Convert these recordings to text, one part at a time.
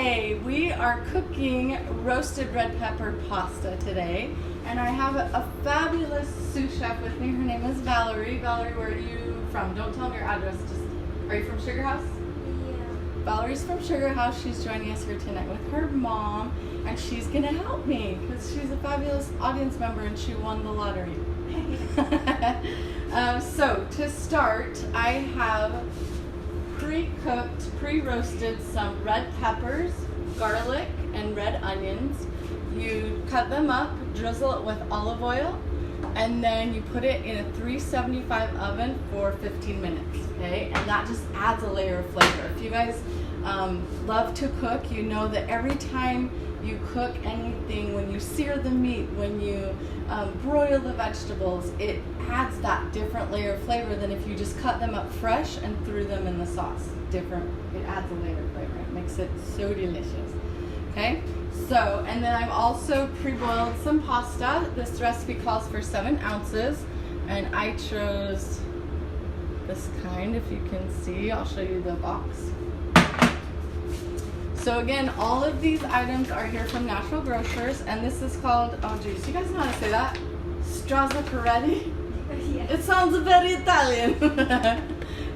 Okay, we are cooking roasted red pepper pasta today, and I have a fabulous sous chef with me. Her name is Valerie. Valerie, where are you from? Don't tell them your address. Are you from Sugar House? Yeah. Valerie from Sugar House. She's joining us here tonight with her mom, and she's gonna help me because she's a fabulous audience member and she won the lottery. So to start, I have pre-cooked, pre-roasted some red peppers, garlic, and red onions. You cut them up, drizzle it with olive oil, and then you put it in a 375 oven for 15 minutes, okay? And that just adds a layer of flavor. If you guys love to cook, you know that every time you cook anything, when you sear the meat, when you broil the vegetables, it adds that different layer of flavor than if you just cut them up fresh and threw them in the sauce. It adds a layer of flavor. It makes it so delicious. Okay, so, and then I've also pre-boiled some pasta. This recipe calls for 7 ounces, and I chose this kind, if you can see. I'll show you the box. So again, all of these items are here from Natural Grocers, and this is called, oh geez, you guys know how to say that? Strozza Peretti? Yeah. It sounds very Italian.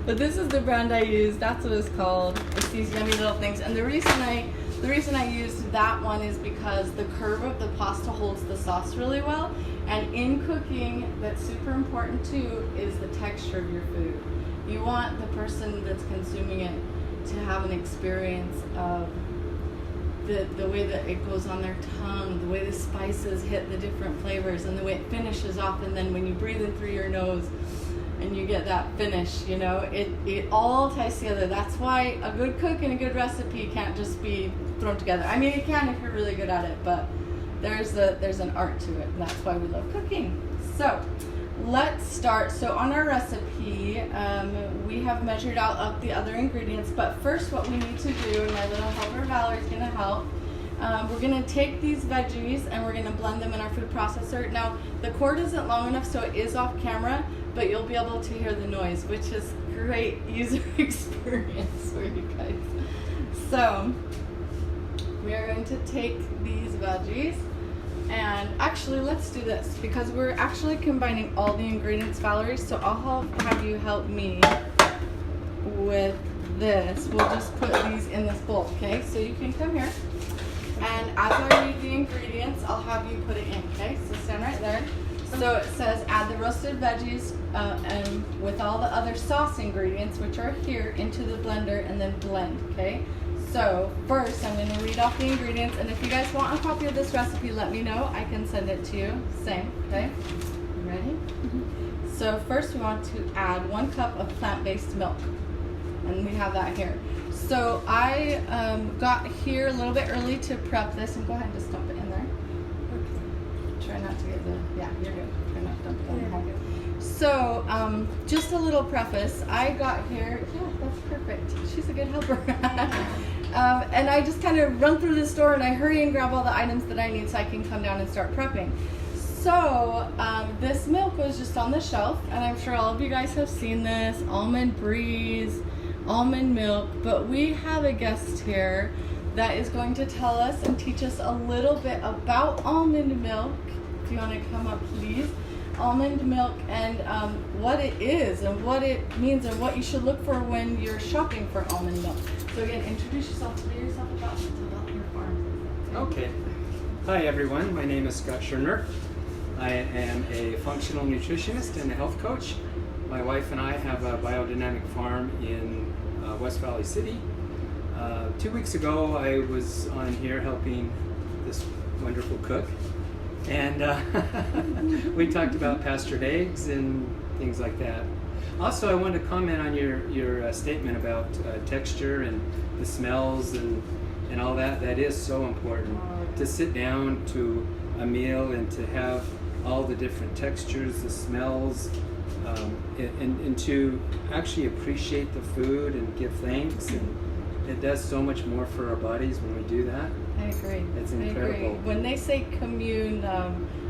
But this is the brand I use. That's what it's called. It's these yummy little things. And the reason I used that one is because the curve of the pasta holds the sauce really well. And in cooking, that's super important too, is the texture of your food. You want the person that's consuming it to have an experience of the way that it goes on their tongue, the way the spices hit the different flavors, and the way it finishes off. And then when you breathe in through your nose and you get that finish, you know, it all ties together. That's why a good cook and a good recipe can't just be thrown together. I mean, it can if you're really good at it, but there's an art to it, and that's why we love cooking. So let's start. So on our recipe, we have measured out the other ingredients, but first what we need to do, and my little helper Valerie's going to help, we're going to take these veggies and we're going to blend them in our food processor. Now, the cord isn't long enough, so it is off camera, but you'll be able to hear the noise, which is great user experience for you guys. So we are going to take these veggies. And actually, let's do this because we're actually combining all the ingredients, Valerie. So I'll have you help me with this. We'll just put these in this bowl, okay? So you can come here. And as I read the ingredients, I'll have you put it in, okay? So stand right there. So it says add the roasted veggies and with all the other sauce ingredients, which are here, into the blender and then blend, okay? So first, I'm going to read off the ingredients, and if you guys want a copy of this recipe, let me know. I can send it to you. Same, okay? You ready? Mm-hmm. So first, we want to add 1 cup of plant-based milk, and we have that here. So I got here a little bit early to prep this, and go ahead and just dump it in there. Okay. Try not to get yeah, you're good. Try not to dump it on the whole. So, just a little preface. I got here, yeah, that's perfect. She's a good helper. And I just kind of run through the store and I hurry and grab all the items that I need so I can come down and start prepping. So, this milk was just on the shelf, and I'm sure all of you guys have seen this, Almond Breeze, almond milk, but we have a guest here that is going to tell us and teach us a little bit about almond milk. If you want to come up, please. Almond milk and what it is and what it means and what you should look for when you're shopping for almond milk. So again, introduce yourself, tell yourself about your farm. Okay. Hi everyone, my name is Scott Scherner. I am a functional nutritionist and a health coach. My wife and I have a biodynamic farm in West Valley City. 2 weeks ago I was on here helping this wonderful cook. And we talked about pastured eggs and things like that. Also, I wanted to comment on your statement about texture and the smells and all that. That is so important. To sit down to a meal and to have all the different textures, the smells, and to actually appreciate the food and give thanks. And it does so much more for our bodies when we do that. I agree. It's incredible. I agree. When they say commune,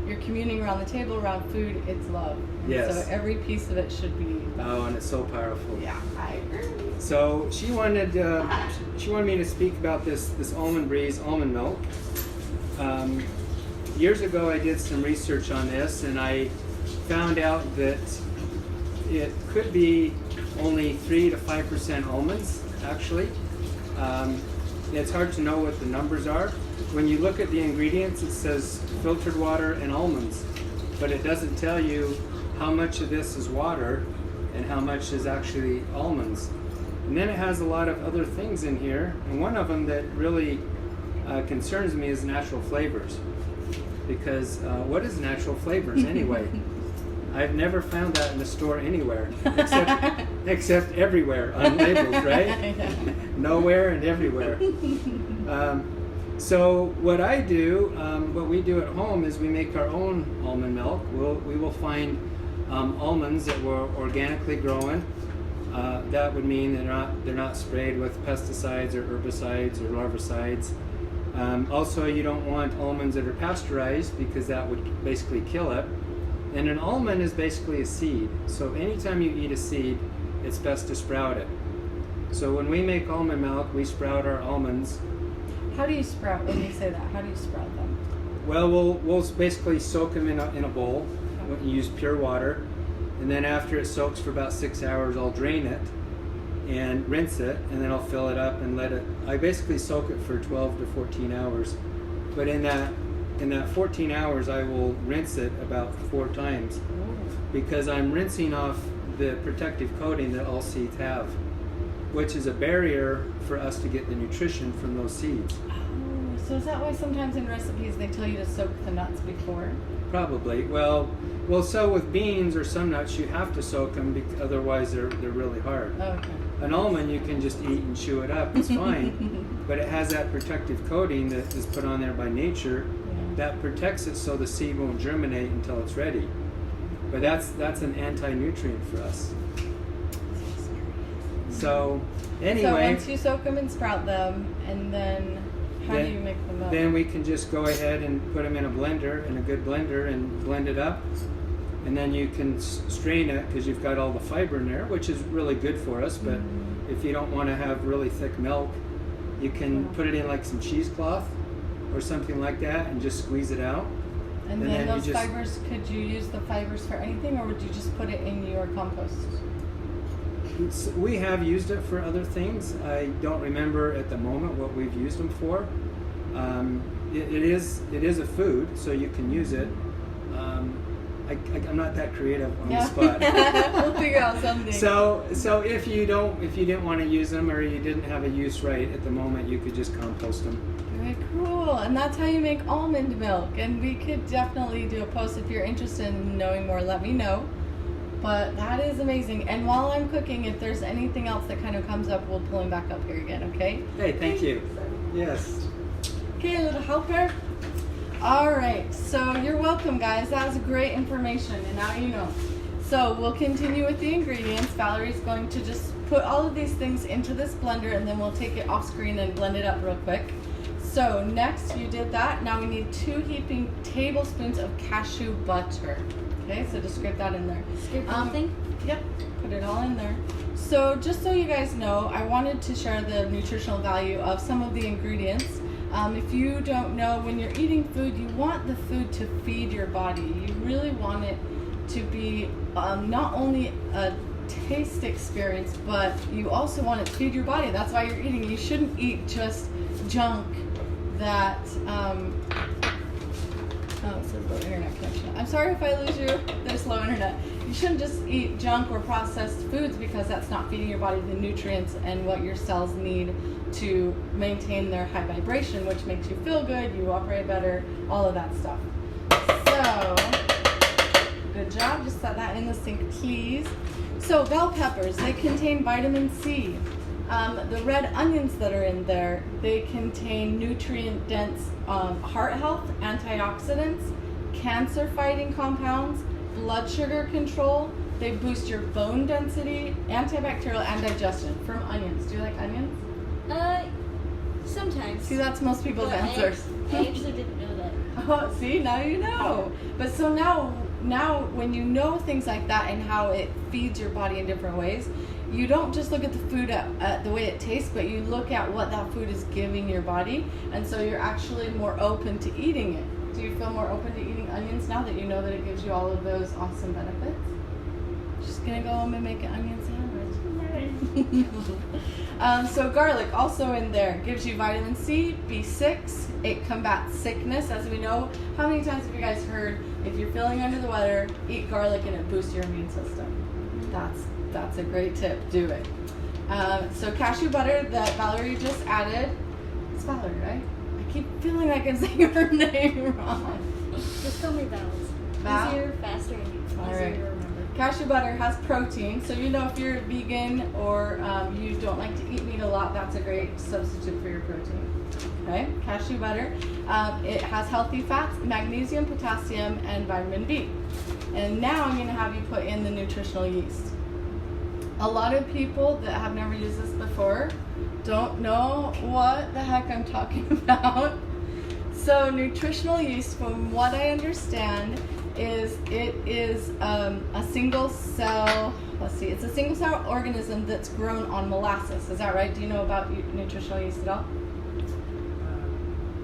you're communing around the table around food, it's love. And yes. So every piece of it should be. Oh, and it's so powerful. Yeah, I agree. So she wanted me to speak about this Almond Breeze almond milk. Years ago, I did some research on this, and I found out that it could be only 3 to 5% almonds, actually. It's hard to know what the numbers are. When you look at the ingredients, it says filtered water and almonds, but it doesn't tell you how much of this is water and how much is actually almonds. And then it has a lot of other things in here, and one of them that really concerns me is natural flavors. Because what is natural flavors anyway? I've never found that in the store anywhere, except everywhere on labels, right? Nowhere and everywhere. So what I do, what we do at home is we make our own almond milk. We will find almonds that were organically grown. That would mean they're not sprayed with pesticides or herbicides or larvicides. Also, you don't want almonds that are pasteurized because that would basically kill it. And an almond is basically a seed. So anytime you eat a seed, it's best to sprout it. So when we make almond milk, we sprout our almonds. How do you sprout when you say that? How do you sprout them? Well, we'll basically soak them in a bowl. Okay. You use pure water. And then after it soaks for about 6 hours, I'll drain it and rinse it, and then I'll fill it up and let it. I basically soak it for 12 to 14 hours. But in that 14 hours, I will rinse it about 4 times because I'm rinsing off the protective coating that all seeds have, which is a barrier for us to get the nutrition from those seeds. Oh, so is that why sometimes in recipes they tell you to soak the nuts before? Probably. Well, so with beans or some nuts, you have to soak them because otherwise they're really hard. Oh, okay. An almond you can just eat and chew it up. It's fine. But it has that protective coating that is put on there by nature. That protects it so the seed won't germinate until it's ready. But that's an anti-nutrient for us. So anyway. So once you soak them and sprout them, and then how do you make them up? Then we can just go ahead and put them in a blender, in a good blender, and blend it up. And then you can strain it because you've got all the fiber in there, which is really good for us. But if you don't want to have really thick milk, you can put it in like some cheesecloth or something like that and just squeeze it out. And then those fibers, could you use the fibers for anything, or would you just put it in your compost? We have used it for other things. I don't remember at the moment what we've used them for. It is a food, so you can use it. I'm not that creative on the spot. We'll figure out something. So if you didn't want to use them or you didn't have a use right at the moment, you could just compost them. Very cool. And that's how you make almond milk. And we could definitely do a post if you're interested in knowing more. Let me know. But that is amazing. And while I'm cooking, if there's anything else that kind of comes up, we'll pull him back up here again. Okay? Hey, thank you. Yes. Okay, a little helper. All right, so you're welcome, guys. That was great information, and now you know. So we'll continue with the ingredients. Valerie's going to just put all of these things into this blender, and then we'll take it off screen and blend it up real quick. So next, you did that. Now we need 2 heaping tablespoons of cashew butter. Okay, so just scrape that in there. Scrape the whole thing? Yep, put it all in there. So just so you guys know, I wanted to share the nutritional value of some of the ingredients. If you don't know, when you're eating food, you want the food to feed your body. You really want it to be not only a taste experience, but you also want it to feed your body. That's why you're eating. You shouldn't eat just junk that, it says low internet connection. I'm sorry if I lose you, there's slow internet. You shouldn't just eat junk or processed foods because that's not feeding your body the nutrients and what your cells need to maintain their high vibration, which makes you feel good, you operate better, all of that stuff. So, good job. Just set that in the sink, please. So, bell peppers, they contain vitamin C. The red onions that are in there, they contain nutrient-dense heart health, antioxidants, cancer-fighting compounds, blood sugar control. They boost your bone density, antibacterial, and digestion from onions. Do you like onions? Sometimes. See, that's most people's answers. I actually didn't know that. Oh, see, now you know. But so now when you know things like that and how it feeds your body in different ways, you don't just look at the food at the way it tastes, but you look at what that food is giving your body, and so you're actually more open to eating it. Do you feel more open to eating onions now that you know that it gives you all of those awesome benefits? Just gonna go home and make an onion sandwich. So garlic also in there gives you vitamin C, B6. It combats sickness, as we know. How many times have you guys heard if you're feeling under the weather, eat garlic and it boosts your immune system? That's a great tip. Do it. So cashew butter that Valerie just added. It's Valerie, right? I keep feeling like I'm saying her name wrong. Just call me Vals. Val? Easier, faster, and easier Alright. to remember. Cashew butter has protein, so you know if you're vegan or you don't like to eat meat a lot, that's a great substitute for your protein. Okay, cashew butter. It has healthy fats, magnesium, potassium, and vitamin B. And now I'm going to have you put in the nutritional yeast. A lot of people that have never used this before don't know what the heck I'm talking about. So nutritional yeast, from what I understand, is a single cell, it's a single cell organism that's grown on molasses. Is that right? Do you know about nutritional yeast at all?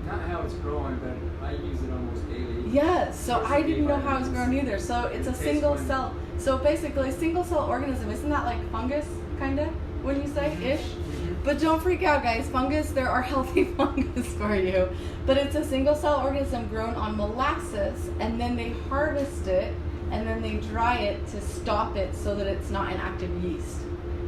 Not how it's growing, but I use it almost daily. Yes, so I didn't know how it's grown either. So it's a single cell. So basically, single cell organism, isn't that like fungus, kind of, when you say ish? But don't freak out, guys. Fungus, there are healthy fungus for you. But it's a single cell organism grown on molasses, and then they harvest it, and then they dry it to stop it so that it's not an active yeast.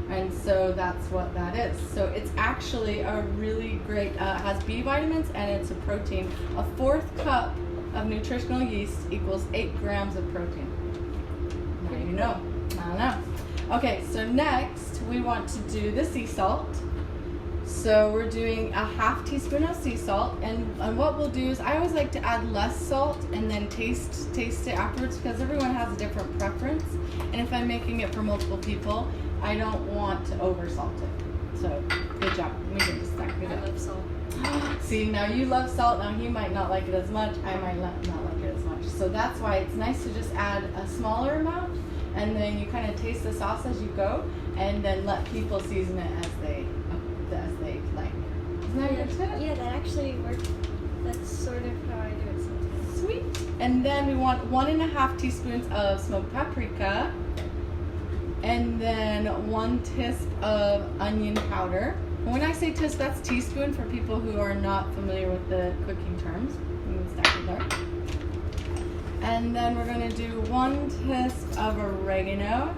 And so that's what that is. So it's actually a really great, has B vitamins and it's a protein. A 4th cup of nutritional yeast equals 8 grams of protein. Now you know. I don't know. Okay, so next we want to do the sea salt. So we're doing a half teaspoon of sea salt, and what we'll do is I always like to add less salt and then taste it afterwards, because everyone has a different preference. And if I'm making it for multiple people, I don't want to over salt it. So good job. We can just stack it I up. love salt. See, now you love salt. Now he might not like it as much. I might not like it as much. So that's why it's nice to just add a smaller amount, and then you kind of taste the sauce as you go, and then let people season it as they like. Isn't that good tip? Yeah, that actually worked. That's sort of how I do it sometimes. Sweet. And then we want 1.5 teaspoons of smoked paprika, and then 1 teaspoon of onion powder. And when I say teaspoon, that's teaspoon for people who are not familiar with the cooking terms. You can stack it there. And then we're going to do 1 teaspoon of oregano.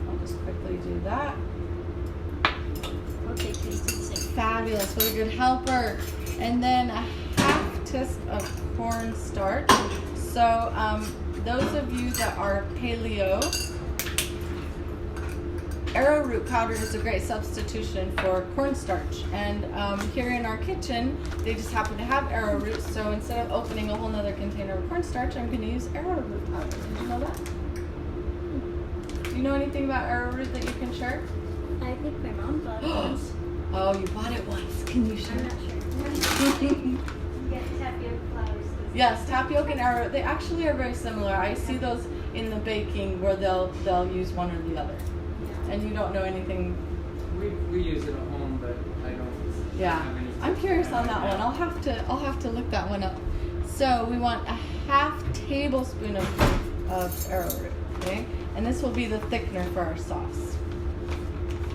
I'll just quickly do that. Okay, taste and sing. Fabulous. What a good helper. And then a half teaspoon of cornstarch. So those of you that are paleo, arrowroot powder is a great substitution for cornstarch. And here in our kitchen, they just happen to have arrowroot. So instead of opening a whole nother container of cornstarch, I'm going to use arrowroot powder. Did you know that? Do you know anything about arrowroot that you can share? I think my mom bought it once. Oh, you bought it once. Can you share? I'm not sure. You get tapioca flowers. Yes, tapioca and arrowroot, they actually are very similar. I see those in the baking where they'll use one or the other. And you don't know anything. We use it at home, but I don't have any. I'm curious on that one. I'll have to look that one up. So we want a half tablespoon of arrowroot, okay? And this will be the thickener for our sauce.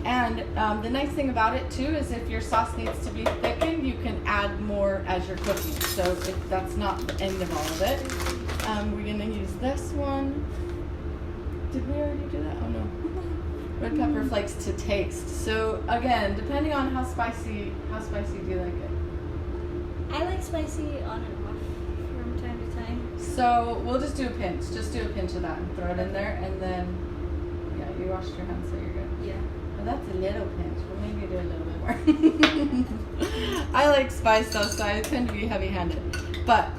And the nice thing about it too is if your sauce needs to be thickened, you can add more as you're cooking. So if that's not the end of all of it, we're gonna use this one. Did we already do that? Oh no. Red pepper flakes to taste. So again, depending on how spicy do you like it? I like spicy on and off from time to time. So we'll just do a pinch. Just do a pinch of that and throw it in there, and then you washed your hands, so you're good. Yeah. Well, that's a little pinch. Well, maybe do a little bit more. I like spice though, so I tend to be heavy-handed. But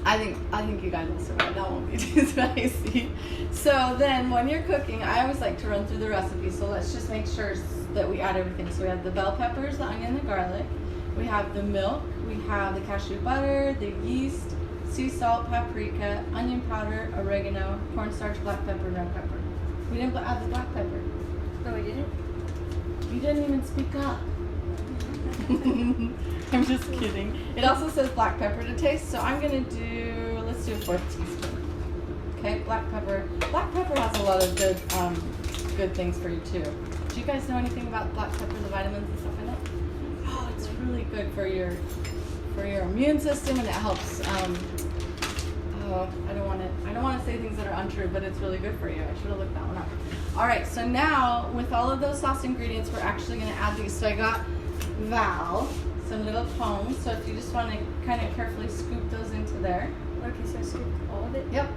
I think you guys will survive. That won't be too spicy. So then, when you're cooking, I always like to run through the recipe. So let's just make sure that we add everything. So we have the bell peppers, the onion, the garlic. We have the milk. We have the cashew butter, the yeast, sea salt, paprika, onion powder, oregano, cornstarch, black pepper, red pepper. We didn't add the black pepper. Oh, we didn't? You didn't even speak up. I'm just kidding. It also says black pepper to taste, so I'm gonna do, let's do a 4th teaspoon. Okay, black pepper. Black pepper has a lot of good things for you too. Do you guys know anything about black pepper, the vitamins and stuff in it? Oh, it's really good for your immune system, and it helps. I don't want to say things that are untrue, but it's really good for you. I should have looked that one up. All right, so now with all of those sauce ingredients, we're actually going to add these. So I got Val, some little cones. So if you just want to kind of carefully scoop those into there. Okay, so scoop all of it? Yep.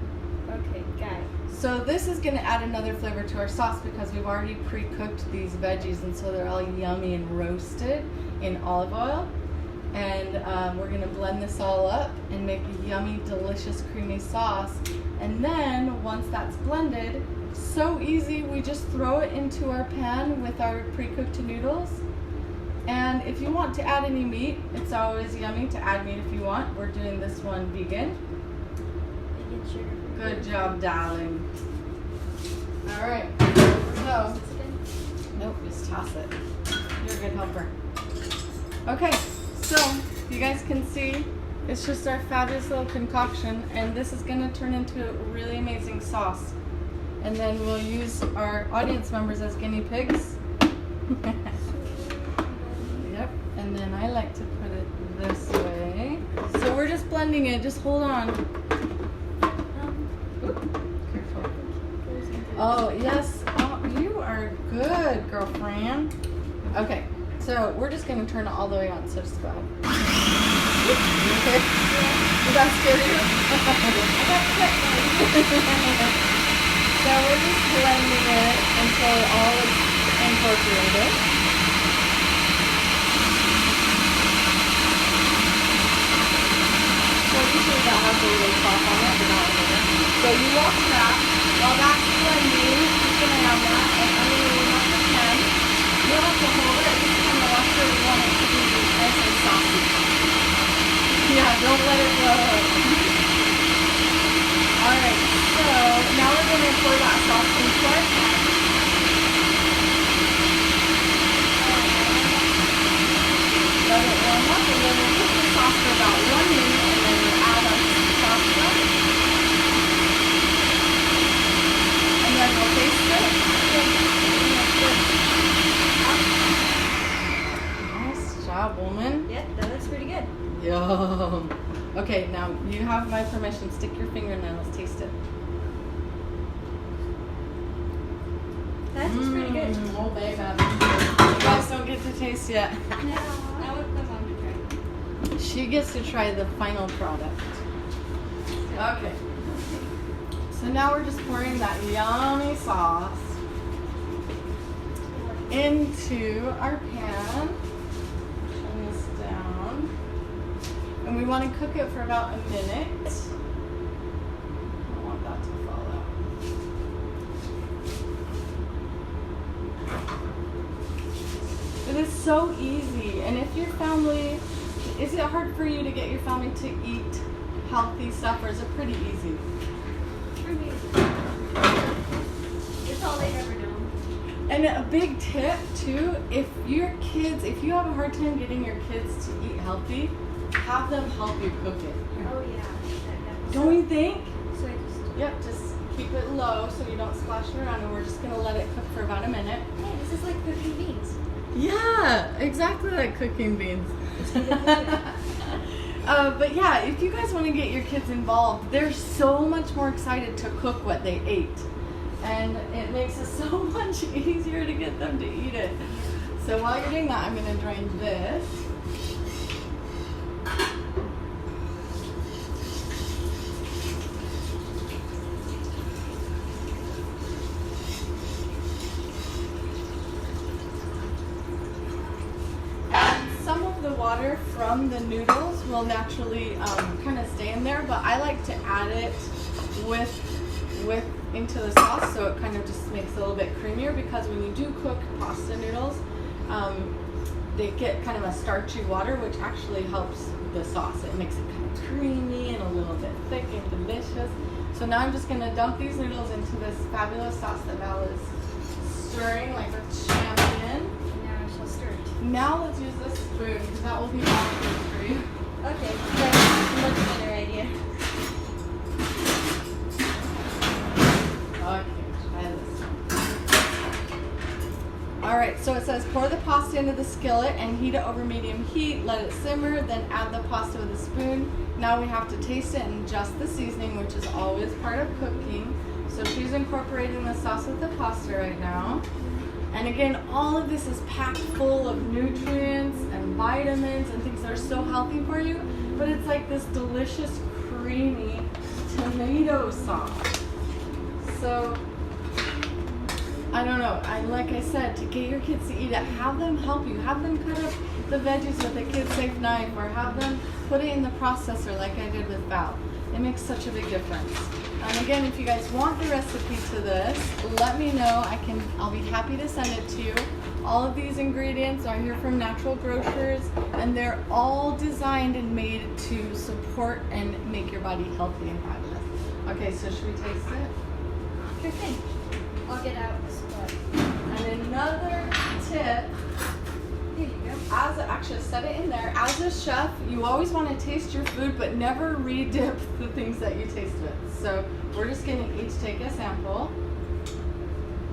Okay, got it. So this is going to add another flavor to our sauce because we've already pre-cooked these veggies, and so they're all yummy and roasted in olive oil. And we're going to blend this all up and make a yummy, delicious, creamy sauce. And then once that's blended, so easy, we just throw it into our pan with our pre-cooked noodles. And if you want to add any meat, it's always yummy to add meat if you want. We're doing this one vegan. Vegan sugar. Good job, darling. All right. So, nope, just toss it. You're a good helper. Okay, so you guys can see it's just our fabulous little concoction, and this is going to turn into a really amazing sauce. And then we'll use our audience members as guinea pigs. Yep, and then I like to put it this way. So we're just blending it. Just hold on. Careful. Oh, yes. Oh, you are good, girlfriend. Okay, so we're just going to turn it all the way on. So just go ahead. Okay? Did that scare you? So we're just blending it until all is incorporated. So usually that has a little sauce on it, but not really. So you watch that. While that's blending, keep an eye on that, and I'm going to remove the pan. You don't have to hold it, just kind of watch it. We want it to be nice and saucy. Yeah, don't let it go. Alright, so now we're going to pour that sauce into our pan. Let it warm up, and then we'll cook the sauce for about 1 minute, and then we'll add our sauce stuff. And then we'll taste it. Nice job, woman. Yep, that looks pretty good. Yum. Okay, now you have my permission. Stick your finger in there. Let's taste it. That tastes pretty good. Oh, baby. You guys don't get to taste yet. No, I want the mom to try. She gets to try the final product. Okay. So now we're just pouring that yummy sauce into our pan. Turn this down. And we want to cook it for about a minute. I don't want that to fall out. It is so easy. And if your family, is it hard for you to get your family to eat healthy stuff, or is it pretty easy? Pretty easy. It's all they've ever known. And a big tip too, if you have a hard time getting your kids to eat healthy, have them help you cook it. Oh yeah. Don't you think? So I just. Yep, just keep it low so you don't splash it around, and we're just gonna let it cook for about a minute. Hey, this is like cooking beans. Yeah, exactly like cooking beans. But yeah, if you guys want to get your kids involved, they're so much more excited to cook what they ate. And it makes it so much easier to get them to eat it. So while you're doing that, I'm going to drain this. Some of the water from the noodles will naturally kind of stay in there, but I like to add it with into the sauce, so it kind of just makes it a little bit creamier, because when you do cook pasta noodles, they get kind of a starchy water, which actually helps the sauce. It makes it kind of creamy and a little bit thick and delicious. So now I'm just gonna dump these noodles into this fabulous sauce that Val is stirring like a champion. Now I shall stir it. Now let's use this spoon because that will be more good for you. Okay, that's a much better idea. Okay, try this. Alright, so it says pour the pasta into the skillet and heat it over medium heat, let it simmer, then add the pasta with a spoon. Now we have to taste it and adjust the seasoning, which is always part of cooking. So she's incorporating the sauce with the pasta right now. And again, all of this is packed full of nutrients and vitamins and things that are so healthy for you, but it's like this delicious, creamy tomato sauce. So, I don't know, like I said, to get your kids to eat it, have them help you. Have them cut up the veggies with a kid-safe knife, or have them put it in the processor like I did with Val. It makes such a big difference. And again, if you guys want the recipe to this, let me know. I'll be happy to send it to you. All of these ingredients are here from Natural Grocers, and they're all designed and made to support and make your body healthy and fabulous. Okay, so should we taste it? Sure thing. I'll get out the spot. And another tip, Here you go. actually set it in there. As a chef, you always want to taste your food, but never re-dip the things that you taste with. So we're just going to each take a sample.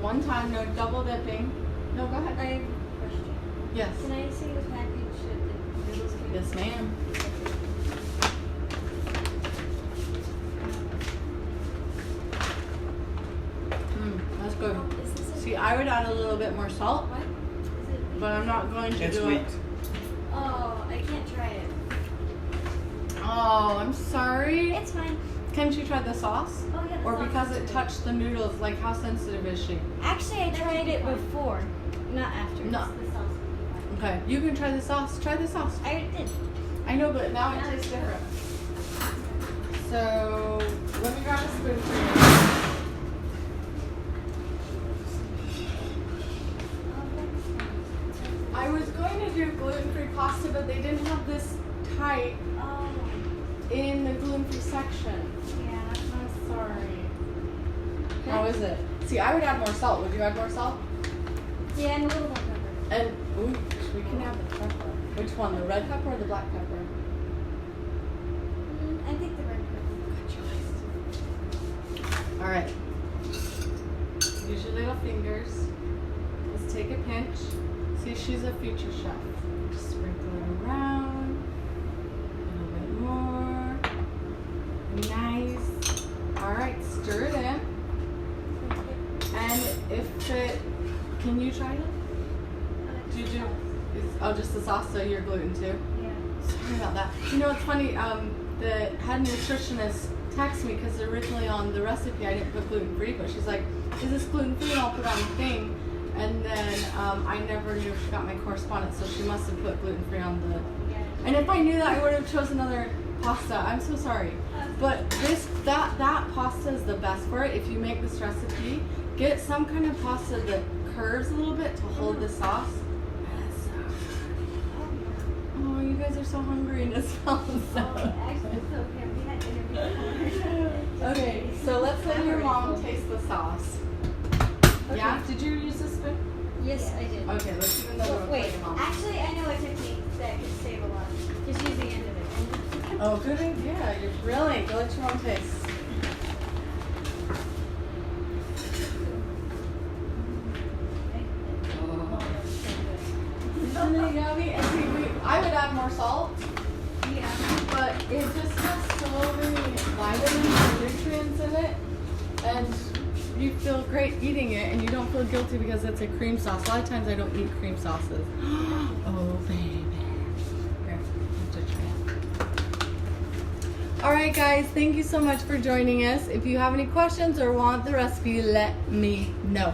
One time, no double dipping. No, go ahead. I have a question. Yes. Can I see the package that the noodles came in? Yes, ma'am. That's good. Oh, is this a See, I would add a little bit more salt, what? Is it? but I'm not going to It's do wheat. it. Oh, I can't try it. Oh, I'm sorry. It's fine. Can't you try the sauce? Oh yeah. the Or sauce because is it good. touched the noodles, like how sensitive is she? Actually, I tried it before, not after. No. The sauce will be fine. Okay, you can try the sauce. Try the sauce. I already did. I know, but now it tastes different. So, let me grab a spoon for you. I was going to do gluten-free pasta, but they didn't have this type Oh, in the gluten-free section. yeah. I'm sorry. How is it? See, I would add more salt. Would you add more salt? Yeah, and a little more pepper. And ooh, we can have the pepper. Which one, the red pepper or the black pepper? I think the red pepper. Good choice. All right. Use your little fingers. Let's take a pinch. See, she's a future chef. Just sprinkle it around. A little bit more. Nice. All right, stir it in. And if it, can you try it? Do you do? Oh, just the sauce, so you're gluten too? Yeah. Sorry about that. You know, it's funny, the head nutritionist texted me because originally on the recipe I didn't put gluten-free, but she's like, is this gluten-free? And I'll put on the thing. And then I never knew she got my correspondence, so she must have put gluten-free on the... And if I knew that, I would have chosen another pasta. I'm so sorry. But that pasta is the best for it. If you make this recipe, get some kind of pasta that curves a little bit to hold the sauce. Oh, you guys are so hungry and it smells so Actually, it's okay. We had interviews. Okay, so let's let your mom taste the sauce. Yeah? Did you use a spoon? Yes, I did. Okay, let's give another one. Wait, for your mom. actually, I know a technique that could save a lot. Just use the end of it. Oh, good idea. You're brilliant. Go let your mom taste. Isn't it yummy? And see, I would add more salt, Yeah. but it just has so many vitamins and nutrients in it, and you feel great eating it, and you don't feel guilty because it's a cream sauce. A lot of times I don't eat cream sauces. Oh, baby. Here, have to try it. All right, guys, thank you so much for joining us. If you have any questions or want the recipe, let me know.